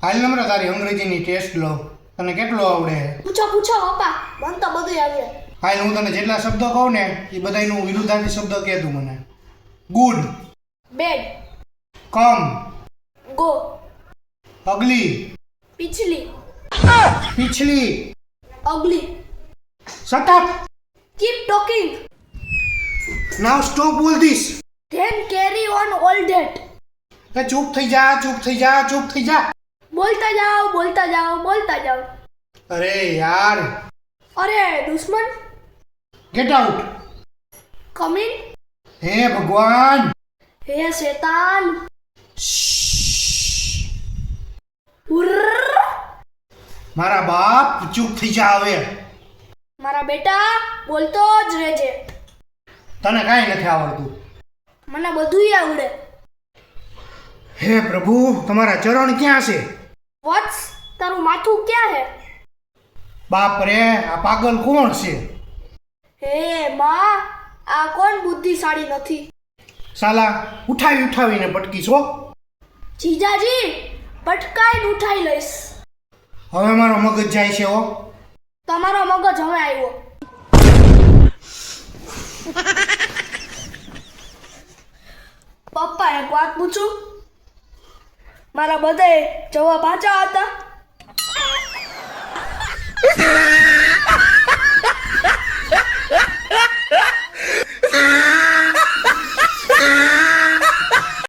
હાલ નમ્ર તારી અંગ્રેજીની ટેસ્ટ લો. તને કેટલું આવડે? પૂછો પૂછો પપ્પા, મને તો બધું આવડે. હાલ હું તને જેટલા શબ્દો કહું ને એ બધાયનું વિરુદ્ધાર્થી શબ્દ કહે તું મને. ગુડ, બેડ, કમ, ગો, અગલી, પિછલી, પિછલી, અગલી. Shut up. Keep talking, now stop all this. Then carry on all that. એ ચૂપ થઈ જા, ચૂપ થઈ જા, ચૂપ થઈ જા. બોલતા જાઓ બોલતા જાઓ બોલતા જાઓ. અરે યાર, અરે દુશ્મન, ગેટ આઉટ. Come in. હે ભગવાન. હે શેતાન. ઉર્ર. મારા બાપ, ચૂપ થઈ જા હવે. મારા બેટા બોલતો જ રહેજે. તને કાંઈ નથી આવડતું. મને બધુંય આવડે. હે પ્રભુ, તમારા ચરણ ક્યાં છે? વત્સ, તારું માથું ક્યાં હે? બાપ રે, આ પાગલ કોણ છે? હે માં, આ કોણ બુદ્ધિશાળી નથી? સાલા ઉઠાવી ઉઠાવીને પટકીશ હો. જીજાજી, પટકાઈને ઉઠાઈ લઈશ. હવે મારો મગજ જાય છે હો. તમારો મગજ હવે આવ્યો. પપ્પા એક વાત પૂછું? મારા બધાય જવાબ સાચા હતા?